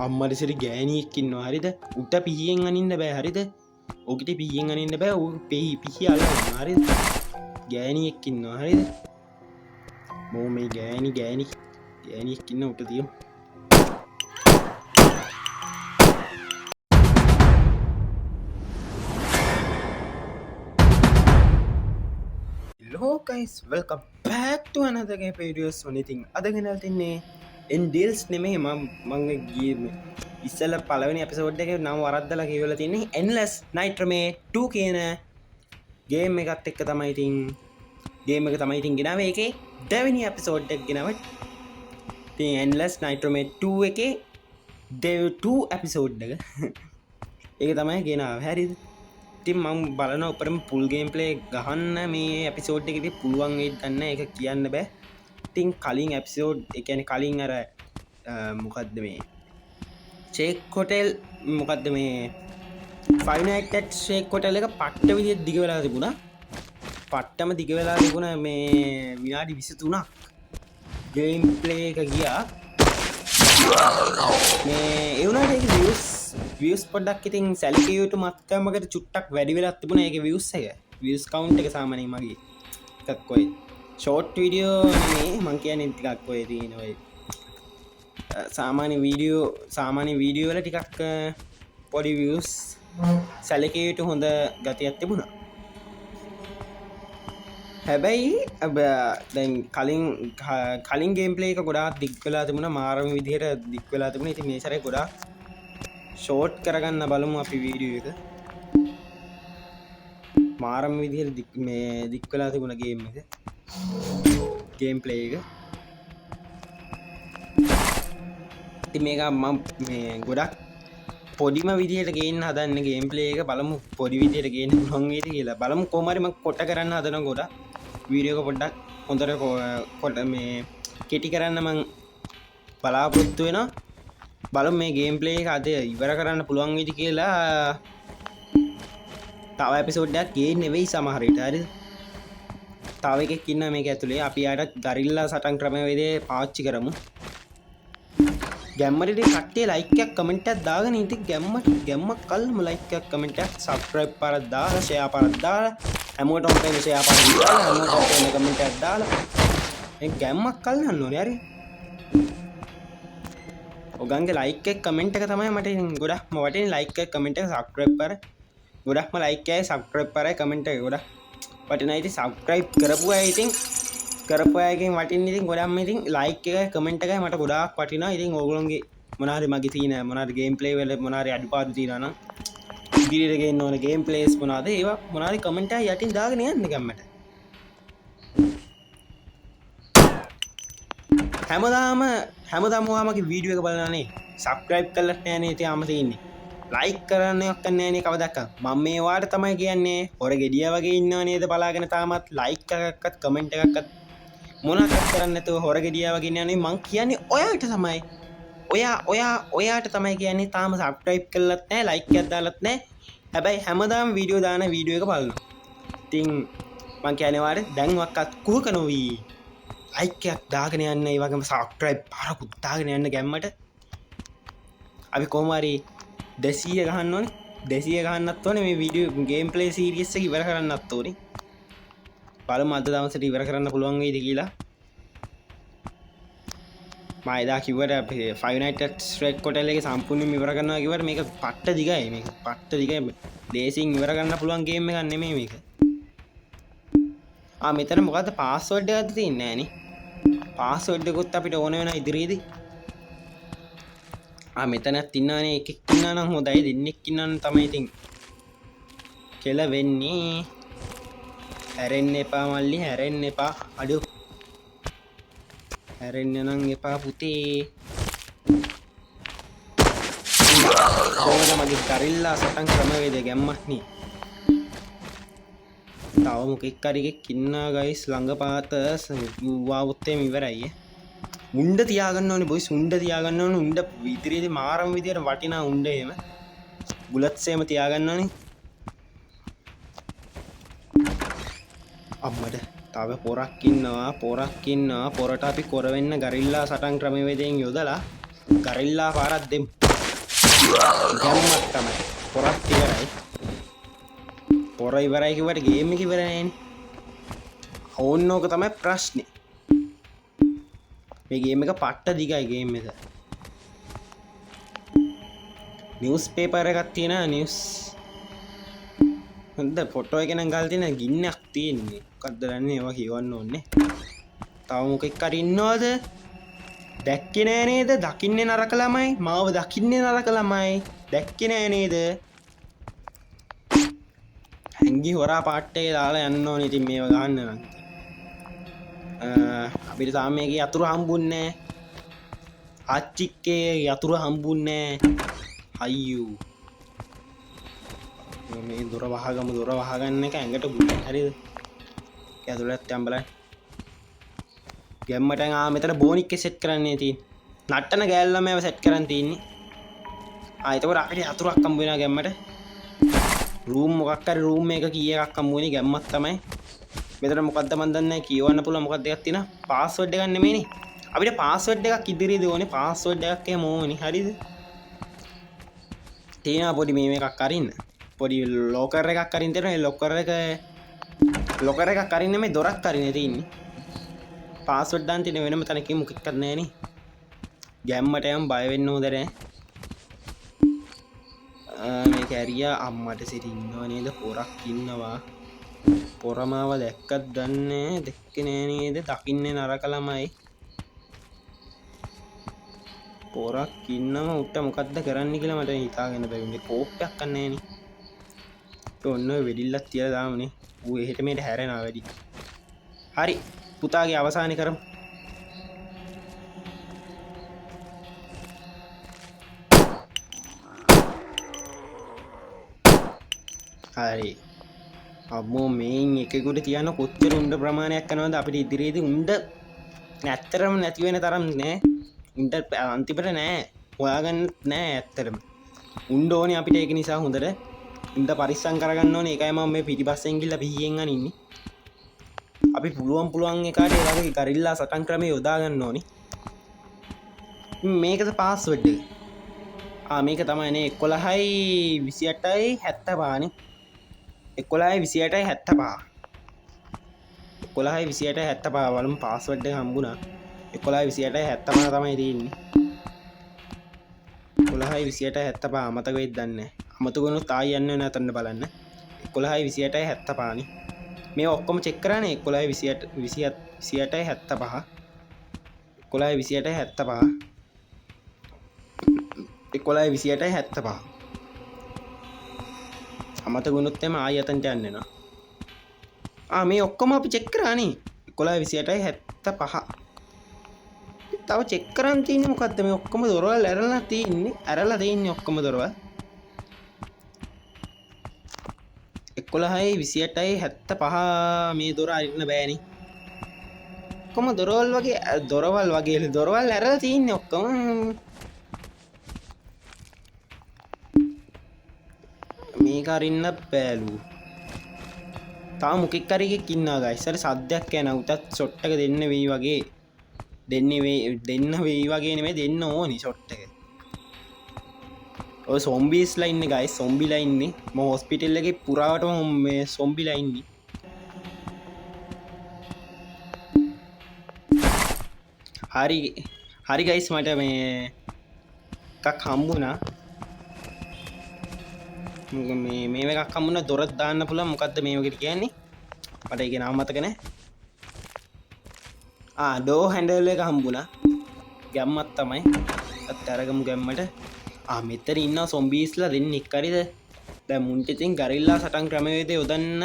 අම්මටසිරි ගෑනියෙක් ඉන්නවා හරිද උට පිහියෙන් අනින්න බෑ හරිද ඕකට පිහියෙන් අනින්න බෑ ඕ පෙහි පිහි අල්ල හරි ගෑනියෙක් ඉන්නවා හරිද මෝ මේ ගෑනියෙක් ඉන්න උට තියම් Hello guys, welcome back to another game videos anything අදගෙනල් තින්නේ එන්ඩල්ස් නෙමේ මං ඉස්සල පලවනි එපිසෝඩ් එක නම් වරද්දලා කියවලා තින්නේ එන්ලස් නයිට්‍රමේ 2 කියන ගේම් එකත් එක්ක තමයි ඉතින් ගේම් එක තමයි ඉතින් ගෙනාවේ ඒකේ දෙවෙනි එපිසෝඩ් එක ගෙනාවා ඉතින් එන්ලස් නයිට්‍රමේ 2 එකේ දෙව් 2 එපිසෝඩ් එක ඒක තමයි ගෙනාවේ හරිද ඉතින් මම බලන උපරම පුල් ගේම් ප්ලේ ගහන්න මේ එපිසෝඩ් එකේදී පුළුවන් වෙයිද දන්නේ එක කියන්න බෑ. ඉතින් කලින් එපිසෝඩ් ඒ කියන්නේ කලින් අර මොකද්ද මේ ෂේක් හොටෙල් මොකද්ද මේ ෆයිව් නයිට් ඇට් ෂේක් හොටෙල් එක පට්ට විදිහට දිග වෙලා තිබුණා. පට්ටම දිග වෙලා තිබුණා මේ විනාඩි 23ක් ගේම් ප්ලේ එක ගියා. මේ ඒ වුණාට ඒක views පොඩ්ඩක් ඉතින් සැලකිය යුතු මත්තමකට චුට්ටක් වැඩි වෙලා තිබුණා ඒකේ views එක views count එක සාමාන්‍යයෙන් මගේ ටිකක් ඔය short video නේ මං කියන්නේ ටිකක් ඔය තියෙන ඔය සාමාන්‍ය වීඩියෝ වල ටිකක් පොඩි views සැලකිය යුතු හොඳ ගතියක් තිබුණා හැබැයි දැන් කලින් ගේම් ප්ලේ එක ගොඩාක් දික් වෙලා තිබුණා මාරම විදිහට දික් වෙලා තිබුණා ඉතින් මේ සැරේ ගොඩාක් ෂෝට් කරගන්න බලමු අපි වීඩියෝ එක මාරම විදිහට දික් වෙලා තිබුණ ගේම් එක ගේම් ප්ලේ එක ඉතින් මේක මම මේ ගොඩක් පොඩිම විදිහට ගේන්න හදන්න ගේම් ප්ලේ එක බලමු පොඩි විදිහට ගේන්න පුළුවන් වේද කියලා බලමු කොහොම හරි මම කොට කරන්න හදනවා ගොඩක් වීඩියෝ එක පොඩ්ඩක් හොඳට කොට මේ කෙටි කරන්න මම බලාපොරොත්තු වෙනවා බලමු මේ ගේම් ප්ලේ එක අද ඉවර කරන්න පුළුවන් වෙයිද කියලා තව එපිසෝඩ් එකක් ගේන්නේ වෙයි සමහර විට හරිද තව එකෙක් ඉන්නවා මේක ඇතුලේ අපි ආයත් ගරිල්ලා සටන් ක්‍රමවේදය පාවිච්චි කරමු ගැම්මට කට්ටිය ලයික් එකක් කමෙන්ට් එකක් දාගෙන ඉතින් ගැම්මක් කල්ම ලයික් එකක් කමෙන්ට් එකක් සබ්ස්ක්‍රයිබ් පාරක් දාලා ෂෙයා පාරක් දාලා හැමෝටම පේන ෂෙයා පාරක් දාලා හැමෝටම පේන කමෙන්ට් එකක් දාලා මේ ගැම්මක් කල්න්න ඕනේ හරි ඔගන්ගේ ලයික් එක කමෙන්ට් එක තමයි මට ගොඩක්ම වටින ලයික් එක කමෙන්ට් එක සබ්ස්ක්‍රයිබ් කර ගොඩක්ම ලයික් එකයි සබ්ස්ක්‍රයිබ් කරයි කමෙන්ට් එක ගොඩක් වටිනයි ඉතින් සබ්ස්ක්‍රයිබ් කරපු අය ඉතින් කරපු අයගෙන් වටින්නේ ඉතින් ගොඩක්ම ඉතින් ලයික් එකයි කමෙන්ට් එකයි මට ගොඩාක් වටිනවා ඉතින් ඕගොල්ලෝගේ මොනාරි මගේ තියෙන මොනාරි ගේම් ප්ලේ වල මොනාරි අඩුපාඩු තියෙනවා නම් ඉදිරියට ගේන්න ඕන ගේම් ප්ලේස් මොනවාද ඒවා මොනාරි කමෙන්ට් එක යටින් දාගෙන යන්න ගැම්මට හැමදාම ඔයාමගේ වීඩියෝ එක බලනනේ සබ්ස්ක්‍රයිබ් කරලා නැහැනේ ඉතින් ආම තියෙන්නේ ලයික් කරන්නවත් නැහැනේ කවදාවත් මම මේ වාට තමයි කියන්නේ හොර ගෙඩියා වගේ ඉන්නව නේද බලාගෙන තාමත් ලයික් එකක්වත් කමෙන්ට් එකක්වත් මොනවත් කරන්නේ නැතුව හොර ගෙඩියා වගේ ඉන්නවනේ මං කියන්නේ ඔයාට තමයි ඔයාට තමයි කියන්නේ තාම සබ්ස්ක්‍රයිබ් කරලත් නැහැ ලයික් එකක් දාලත් නැහැ හැබැයි හැමදාම වීඩියෝ දාන වීඩියෝ එක බලනවා ඉතින් මං කියන්නේ වාට දැන් වක්කත් කුහක නොවි ලයික් එකක් දාගෙන යන්න ඒ වගේම සබ්ස්ක්‍රයිබ් පාරකුත් දාගෙන යන්න ගැම්මට අපි කොහොම හරි 200 ගහන්න ඕනේ 200 ගහන්නත් ඕනේ මේ වීඩියෝ ගේම් ප්ලේ සීරීස් එක ඉවර කරන්නත් ඕනේ බලමු අද දවසට ඉවර කරන්න පුළුවන් වෙයිද කියලා මම එදා කිව්වට අපි 5 nights at Red Hotel එකේ සම්පූර්ණයෙන්ම ඉවර කරනවා කිව්වට මේක පට්ට දිගයි මේක පට්ට දිගයි ලේසියෙන් ඉවර කරන්න පුළුවන් ගේම් එකක් නෙමෙයි මේක මෙතන මොකද්ද පාස්වර්ඩ් එකක්ද තියෙන්නේ නෑනේ පාස්වර්ඩ් එකකුත් අපිට ඕන වෙනවා ඉදිරියේදී මෙතනත් ඉන්නවනේ එකෙක් ඉන්නා නම් හොඳයි දෙන්නෙක් ඉන්නා නම් තමයි ඉතින් කෙල වෙන්නේ හැරෙන්න එපා මල්ලි හැරෙන්න එපා අඩු හැරෙන්න නම් එපා පුතේ කොහොමද මගේ ගරිල්ලා සටන් ක්‍රමවේදය ගැම්මක් නේ තව මොකෙක් හරි එකෙක් ඉන්නා ගයිස් ළඟපාත වුත්තේම ඉවරයි උණ්ඩ තියාගන්න ඕනේ බොයිස් උණ්ඩ තියාගන්න ඕනේ උණ්ඩ ඉදිරියේදී මාරම විදියට වටිනා උණ්ඩ එහෙම බුලට්ස් එහෙම තියාගන්න ඕනේ අම්මඩ තව පොරක් ඉන්නවා පොරට අපි කොර වෙන්න ගරිල්ලා සටන් ක්‍රමවේදයෙන් යොදලා ගරිල්ලා පාරක් දෙමු ගැම්මක් තමයි පොරක් ඉවරයි පොර ඉවරයි කිව්වට ගේම් එක ඉවර නෑනේ ඕන්න ඕක තමයි ප්‍රශ්නේ මේ ගේම් එක පට්ට දිගයි ගේම් එක නිවුස් පේපර් එකක් තියෙනවා නිවුස් හොඳ ෆොටෝ එක නම් ගාලා තියෙන ගින්නක් තියෙන්නේ මොකක්ද දන්නේ ඒවා කියවන්න ඕනේ තව මොකෙක් හරි ඉන්නවද දැක්කේ නෑ නේද දකින්නේ නරක ළමයි මාව දකින්නේ නරක ළමයි දැක්කේ නෑ නේද හැංගි හොරා පාට් එකේ දාලා යන්න ඕනේ ඉතින් මේව ගන්න නම් අපිට තාම මේකේ යතුරු හම්බුන්නේ නෑ ආච්චික්කේ යතුරු හම්බුන්නේ නෑ අයියෝ මේ දොර වහගන්න එක ඇඟට ගුණ හරිද ඇතුළට යම් බලන්න ගැම්මට මෙතන බෝනික් එක සෙට් කරන්නේ තියෙන්නේ නට්ටන ගෑල්ලම ඒව සෙට් කරන් තියෙන්නේ එතකොට අපිට යතුරක් හම්බ වෙනවා ගැම්මට රූම් මොකක් හරි රූම් එක කී එකක් හම්බ වෙන්නේ ගැම්මක් තමයි මෙතන මොකද්ද මන් දන්නේ නැහැ කියවන්න පුළුවන් මොකක්ද එකක් තියෙනවා පාස්වර්ඩ් එකක් නෙමෙයිනේ අපිට පාස්වර්ඩ් එකක් ඉදිරියේදී ඕනේ පාස්වර්ඩ් එකක් එහෙම ඕනේ හරිද තියෙනවා පොඩි මේ එකක් අරින්න පොඩි ලෝකර් එකක් අරින්න තියෙනවා ඒ ලෝකර් එකක් අරින්න මේ දොරක් අරින්න තියෙන්නේ පාස්වර්ඩ් දාන්න තියෙන වෙනම තැනකින් මොකක්වත් නැහැ නේ ගැම්මට යම් බය වෙන්න ඕද නැහැ මේ කැරියා අම්මට සිට ඉන්නව නේද පොරක් ඉන්නවා පොරමාව දැක්කත් දන්නේ දැක්කේ නෑ නේද දකින්නේ නරක ළමයි පොරක් ඉන්නම උට මොකද්ද කරන්න කියලා මට හිතාගෙන බැරිුනේ කෝප්පයක් ගන්නෑ නේ ඒ ඔන්න ඔය වෙඩිල්ලක් තියලා දාමුනේ ඌ එහෙට මෙහෙට හැරෙනවා වැඩි හරි පුතාගේ අවසානය කරමු හරි අම්මෝ මේන් එකෙකුට තියන කොච්චර උණ්ඩ ප්‍රමාණයක් කරනවද අපිට ඉදිරියේදී උණ්ඩ නැත්තරම නැති වෙන තරම් නෑ උණ්ඩ අන්තිමට නෑ හොයාගන්න නෑ ඇත්තටම උණ්ඩ ඕනේ අපිට ඒක නිසා හොඳට උණ්ඩ පරිස්සම් කරගන්න ඕනේ ඒකයි මම මේ පිටිපස්සෙන් ගිහලා පිහියෙන් අනින්නේ අපි පුළුවන් එකාට ඒ වගේ ගරිල්ලා සටන් ක්‍රමය යොදා ගන්න ඕනේ මේකද පාස්වර්ඩ් එක මේක තමයි නේ 11:28:75 නේ 11:28:75 බලමු පාස්වර්ඩ් එක හම්බුණා 11:28:75 තමයි තියෙන්නේ 11:28:75 අමතක වෙයිද දන්නේ නැහැ අමතක වුණොත් ආයෙ යන්න වෙන අතන්න බලන්න 11:28:75 නේ මේ ඔක්කොම චෙක් කරන්නේ 11:28:75 11:28:75 අමතක වුණොත් එම ආයෙ අතන්ට යන්න වෙනවා මේ ඔක්කොම අපි චෙක් කරානේ 11:28:75 තව චෙක් කරන් තියෙන්නේ මොකද්ද මේ ඔක්කොම දොරවල් ඇරලා තියෙන්නේ ඔක්කොම දොරවල් 11:28:75 මේ දොර අරින්න බෑනේ ඔක්කොම දොරවල් ඇරලා තියෙන්නේ ඔක්කොම මේක අරින්න බෑලු තාම මොකෙක් හරි එකෙක් ඉන්නවා ගයිස් අර සද්දයක් යනවා උටත් ෂොට් එක දෙන්න වෙයි වගේ දෙන්න වෙයි වගේ නෙමෙයි දෙන්න ඕනි ෂොට් එක ඔය සොම්බීස්ලා ඉන්නේ ගයිස් සොම්බිලා ඉන්නේ මම හොස්පිටල් එකේ පුරාවටම මේ සොම්බිලා ඉන්නේ හරි ගයිස් මට මේ එකක් හම්බුණා මේ එකක් හම්බුණා දොරක් දාන්න පුළුවන් මොකද්ද මේ වගේ කියන්නේ මට ඒක නම මතක නැහැ ඩෝ හැන්ඩල් එක හම්බුණා ගැම්මක් තමයි අත් අරගමු ගැම්මට මෙතන ඉන්නවා සොම්බීස්ලා දෙන්නෙක් හරිද දැන් මුන්ට ඉතින් ගරිල්ලා සටන් ක්‍රමවේදය යොදන්න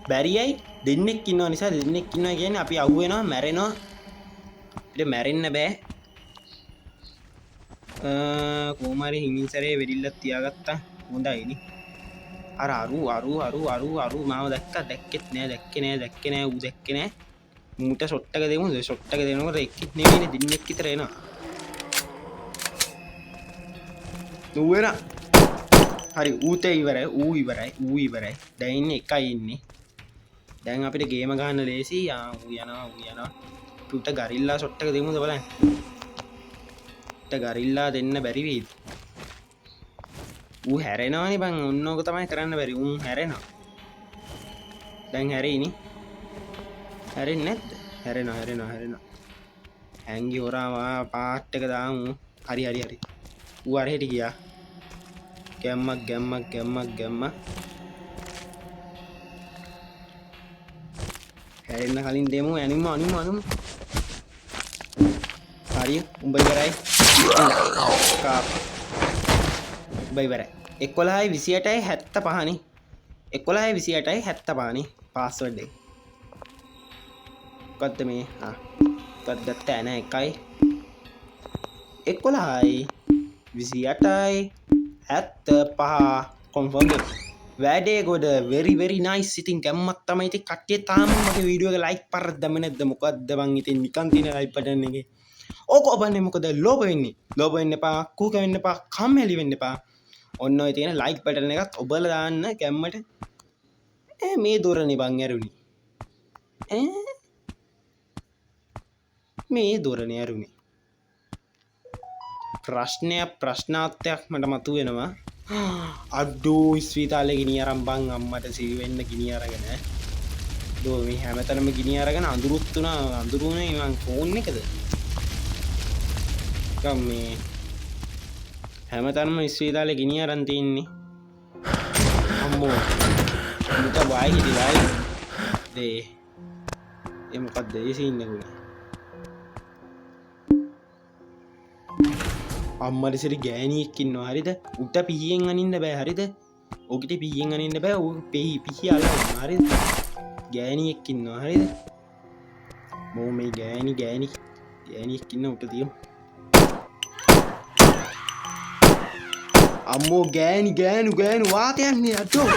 බැරියයි දෙන්නෙක් ඉන්නවා නිසා දෙන්නෙක් ඉන්නවා කියන්නේ අපි අහු වෙනවා මැරෙනවා අපිට මැරෙන්න බෑ කොහොම හරි හිමින්සරේ වෙඩිල්ලක් තියාගත්තා හොඳයිනේ අර අරු මාව දැක්කේ නෑ ඌ දැක්කේ නෑ මූට ෂොට් එක දෙමු ෂොට් එක දෙනකොට එක්කෙක් නෙවෙයිනේ දෙන්නෙක් විතර එනවා ඌ හරි ඌතේ ඉවරයි දැන් ඉන්නේ එකයි ඉන්නේ දැන් අපිට ගේම ගන්න ලේසි ඌ යනවා පුට ගරිල්ලා ෂොට් එක දෙමුද බලන්න ඌට ගරිල්ලා දෙන්න බැරි වේද? ඌ හැරෙනවනේ බං. ඔන්න ඕක තමයි කරන්න බැරි. ඌ හැරෙනවා. දැන් හැරෙයිනේ. හැරෙන්නේ නැද්ද? හැරෙනවා. ඇංගි හොරාවා පාට් එක දාමු. හරි. ඌ අර හෙට ගියා. ගැම්මක්. හැරෙන්න කලින් දෙමු. අනිමු. හරි. උඹ ඉවරයි. කාප්. උඹ ඉවරයි. 11:28:75 නේ. 11:28:75 නේ පාස්වර්ඩ් එක. මොකද්ද මේ? ගත්තා නෑ 11:28:75 කොන්ෆර්ම් එක. වැඩේ ගොඩ very nice. ඉතින් ගැම්මක් තමයි. ඉතින් කට්ටිය තාම මගේ වීඩියෝ එක ලයික් පරක් දැම්මේ නැද්ද? මොකද්ද බං ඉතින් නිකන් තියෙන ලයික් බටන් එකේ. ඕක ඔබන්නේ මොකද ලෝභ වෙන්නේ? ලෝභ වෙන්න එපා, කූක වෙන්න එපා, කම්මැලි වෙන්න එපා. ඔන්න ඔය තියෙන ලයික් බටන් එකත් ඔබලා දාන්න ගැම්මට. මේ දොරනේ බං ඇරුණි. මේ දොරනේ ඇරුණි. ප්‍රශ්නාර්ථයක් මට මතුවෙනවා. අඩෝ ඉස්පිරිතාලේ ගිනි අරන් බං අම්මට සිරි වෙන්න ගිනි අරගෙන. දෝ මේ හැමතැනම ගිනි අරගෙන අඳුරුත් තුනා අඳුරුනේ මං ෆෝන් එකද? මේ හැමතැනම ඉස්පිරිතාලේ ගිනි අරන් තින්නේ. අම්මෝ මුත වයි හිටිලායි දේ ඒ මොකක්ද ඒ සීන් එක උනේ? අම්මට සිරි ගෑණියෙක් ඉන්නවා හරිද? උට පිහියෙන් අනින්න බෑ හරිද? ඔකිට පිහියෙන් අනින්න බෑ. ඌ පිහි අල්ලනවා හරිද? ගෑණියෙක් ඉන්නවා හරිද? මෝ මේ ගෑණියෙක් ඉන්න උට තියමු. අම්මෝ ගෑනු වාතයක් නේ අතෝ.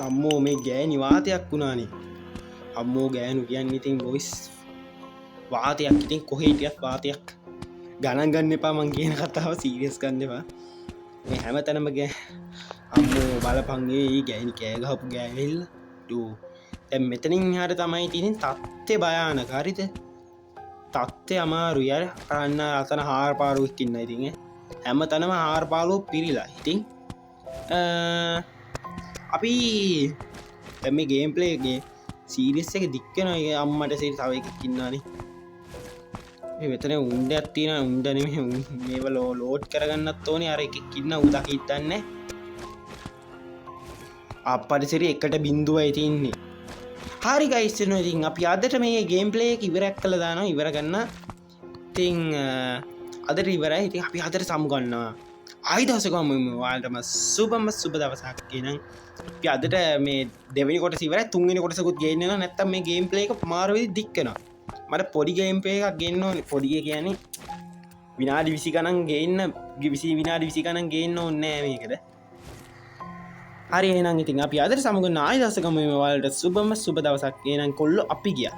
අම්මෝ මේ ගෑණි වාතයක් වුණානේ. අම්මෝ ගෑනු කියන්නේ ඉතින් බොයිස් වාතයක්. ඉතින් කොහේ හිටියත් වාතයක්. ගණන් ගන්න එපා මං කියන කතාව සීරියස් ගන්න එපා. මේ හැමතැනම අම්මෝ බලපන් ඒ ගෑණි කෑ ගහපු ගෑවිල්ල. ඩෝ දැන් මෙතනින් එහාට තමයි තියෙන්නේ තත්ත්වය භයානක හරිද? තත්ත්වය අමාරුයි. අර අන්න අතන හාර පාරුවෙක් ඉන්නවා ඉතින් හැමතැනම හාර පාරුව පිරීලා. ඉතින් අපි දැන් මේ ගේම් ප්ලේ එකේ සීරියස් එක දික් වෙනවා. ඒ අම්මට සිරි තව එකක් ඉන්නානේ. මේ මෙතන උණ්ඩයක් තියෙනවා. උණ්ඩ නෙමෙයි මේව ලෝඩ් කරගන්නත් ඕනේ. අර එකක් ඉන්න ඌ දකින්නේ අප්පට සිරි 1.0යි තින්නේ. හරි ගයිස් ඉතින් අපි අදට මේ ගේම් ප්ලේ එක ඉවරයක් කළා දානවා. ඉවර ගන්න. ඉතින් අදට ඉවරයි. ඉතින් අපි අදට සමු ගන්නවා. ආයි දවසකම ඔයාලටම සුබ දවසක් කියනනම් අපි අදට මේ දෙවෙනි කොටස ඉවරයි. තුන්වෙනි කොටසකුත් ගේන්න වෙනවා. නැත්තම් මේ ගේම් ප්ලේ එක මාර වෙදි දික් වෙනවා. මට පොඩි ගේම් ප්ලේ එකක් ගේන්න ඕනේ. පොඩි කියන්නේ විනාඩි 20 ගණන් ගේන්න 20 විනාඩි 20 ගණන් ගේන්න ඕනේ නෑ මේකද. හරි එහෙනම් ඉතින් අපි අදට සමු ගන්න ආයි දවසකම ඔයාලට සුබ දවසක්. එහෙනම් කොල්ලෝ අපි ගියා.